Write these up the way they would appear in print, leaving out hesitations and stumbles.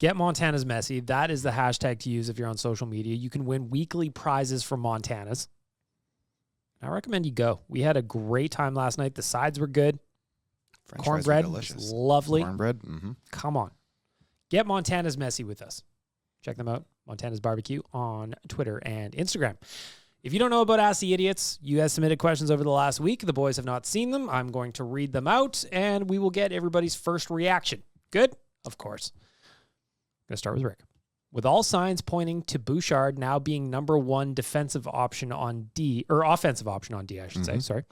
Get Montana's messy. That is the hashtag to use if you're on social media. You can win weekly prizes from Montana's. I recommend you go. We had a great time last night. The sides were good. French Cornbread fries were was delicious. lovely. Cornbread? Mm-hmm. Come on. Get Montana's messy with us. Check them out. Montana's Barbecue on Twitter and Instagram. If you don't know about Ask the Idiots, you guys submitted questions over the last week. The boys have not seen them. I'm going to read them out, and we will get everybody's first reaction. Good? Of course. I'm going to start with Rick. With all signs pointing to Bouchard now being number one defensive option on D, or offensive option on D, I should say, sorry.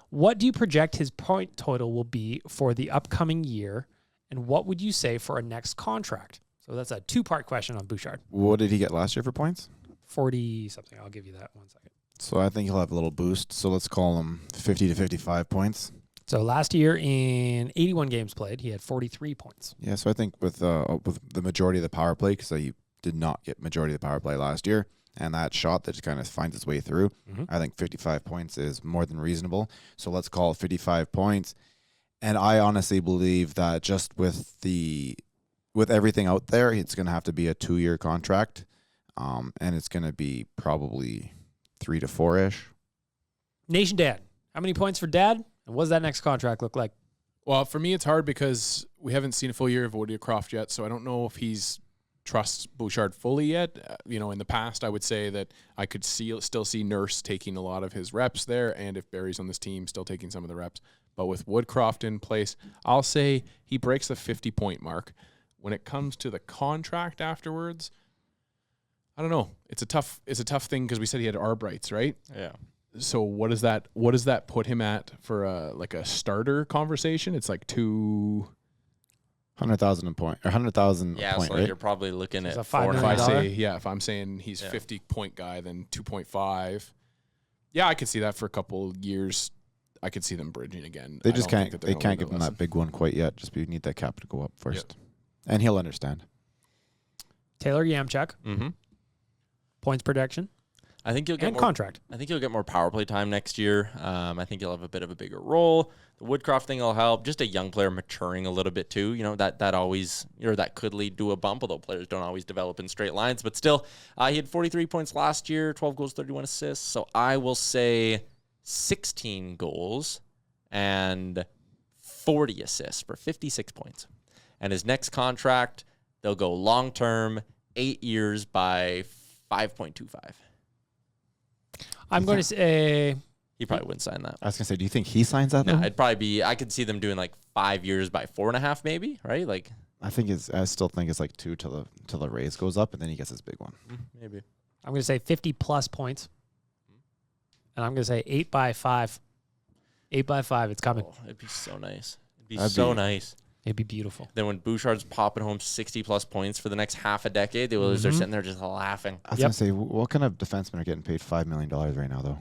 What do you project his point total will be for the upcoming year, and what would you say for a next contract? So that's a two-part question on Bouchard. What did he get last year for points? 40-something. I'll give you that 1 second. So I think he'll have a little boost. So let's call him 50 to 55 points. So last year in 81 games played, he had 43 points. Yeah, so I think with the majority of the power play, because he did not get majority of the power play last year, and that shot that just kind of finds its way through, I think 55 points is more than reasonable. So let's call it 55 points. And I honestly believe that just with everything out there, it's going to have to be a 2-year contract, and it's going to be probably 3 to 4-ish. Nation Dad, how many points for Dad? And what does that next contract look like? Well, for me, it's hard because we haven't seen a full year of Woodcroft yet, so I don't know if he's trusts Bouchard fully yet. In the past, I would say that I could still see Nurse taking a lot of his reps there, and if Barry's on this team, still taking some of the reps. But with Woodcroft in place, I'll say he breaks the 50-point mark. When it comes to the contract afterwards, I don't know. It's a tough thing because we said he had arb rights, right? Yeah. So what does that put him at for a starter conversation? It's like 100,000 a point, or 100,000 Yeah, point, so right? you're probably looking So at it's a $5 million. if I'm saying he's 50-point guy, then 2.5. Yeah, I could see that for a couple years. I could see them bridging again. They just can't give him that big one quite yet. Just we need that cap to go up first. And he'll understand. Taylor Yamchuk. Mm-hmm. Points protection. I think he'll get more contract. I think he'll get more power play time next year. I think he'll have a bit of a bigger role. The Woodcroft thing will help. Just a young player maturing a little bit too. That always, that could lead to a bump, although players don't always develop in straight lines. But still, he had 43 points last year, 12 goals, 31 assists. So I will say 16 goals and 40 assists for 56 points. And his next contract, they'll go long-term, 8 years by 5.25. I'm going to say He probably wouldn't sign that. I was going to say, do you think he signs that? No, though? it'd probably be, I could see them doing like 5 years by 4.5 maybe, right? Like, I still think it's like 2 till the raise goes up, and then he gets his big one. maybe. I'm going to say 50-plus points. And I'm going to say 8 by 5. 8 by 5, it's coming. Oh, it'd be so nice. That'd So be- nice. It'd be beautiful. Then when Bouchard's popping home 60-plus points for the next half a decade, the Oilers are sitting there just laughing. I was going to say, what kind of defensemen are getting paid $5 million right now, though?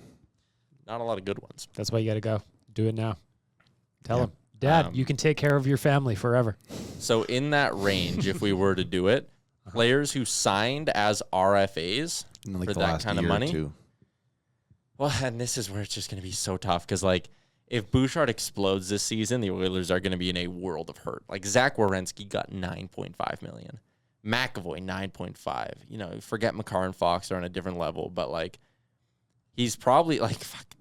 Not a lot of good ones. That's why you got to go. Do it now. Tell Yeah. him, Dad, you can take care of your family forever. So in that range, if we were to do it, players who signed as RFAs In like for the that last kind of year or money. two. Well, and this is where it's just going to be so tough because, like, if Bouchard explodes this season, the Oilers are going to be in a world of hurt. Like, Zach Werenski got $9.5 million. McAvoy, 9.5. Forget Makar and Fox are on a different level, but, like, he's probably, like,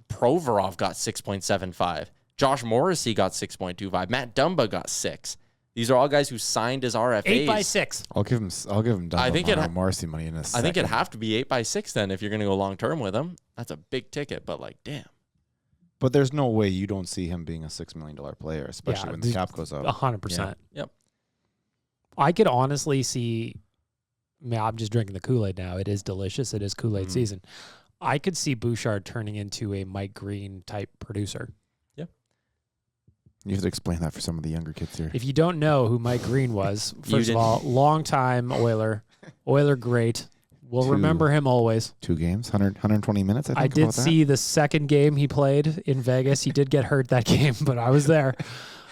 Provorov got 6.75. Josh Morrissey got 6.25. Matt Dumba got 6. These are all guys who signed as RFAs. 8 by 6. I'll give him Morrissey money in a second. I think it'd have to be 8 by 6 then if you're going to go long term with him. That's a big ticket, but like, damn. But there's no way you don't see him being a $6 million player, especially when the cap goes up. 100%. Yep. I could honestly see, I'm just drinking the Kool-Aid now. It is delicious. It is Kool-Aid season. I could see Bouchard turning into a Mike Green type producer. You have to explain that for some of the younger kids here. If you don't know who Mike Green was, first of all, long-time Oiler great. We'll remember him always. 2 games, 120 minutes, I think. I did see the second game he played in Vegas. He did get hurt that game, but I was there.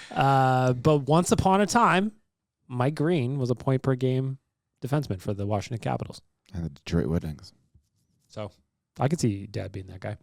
But once upon a time, Mike Green was a point-per-game defenseman for the Washington Capitals. And the Detroit Red Wings. So I could see Dad being that guy.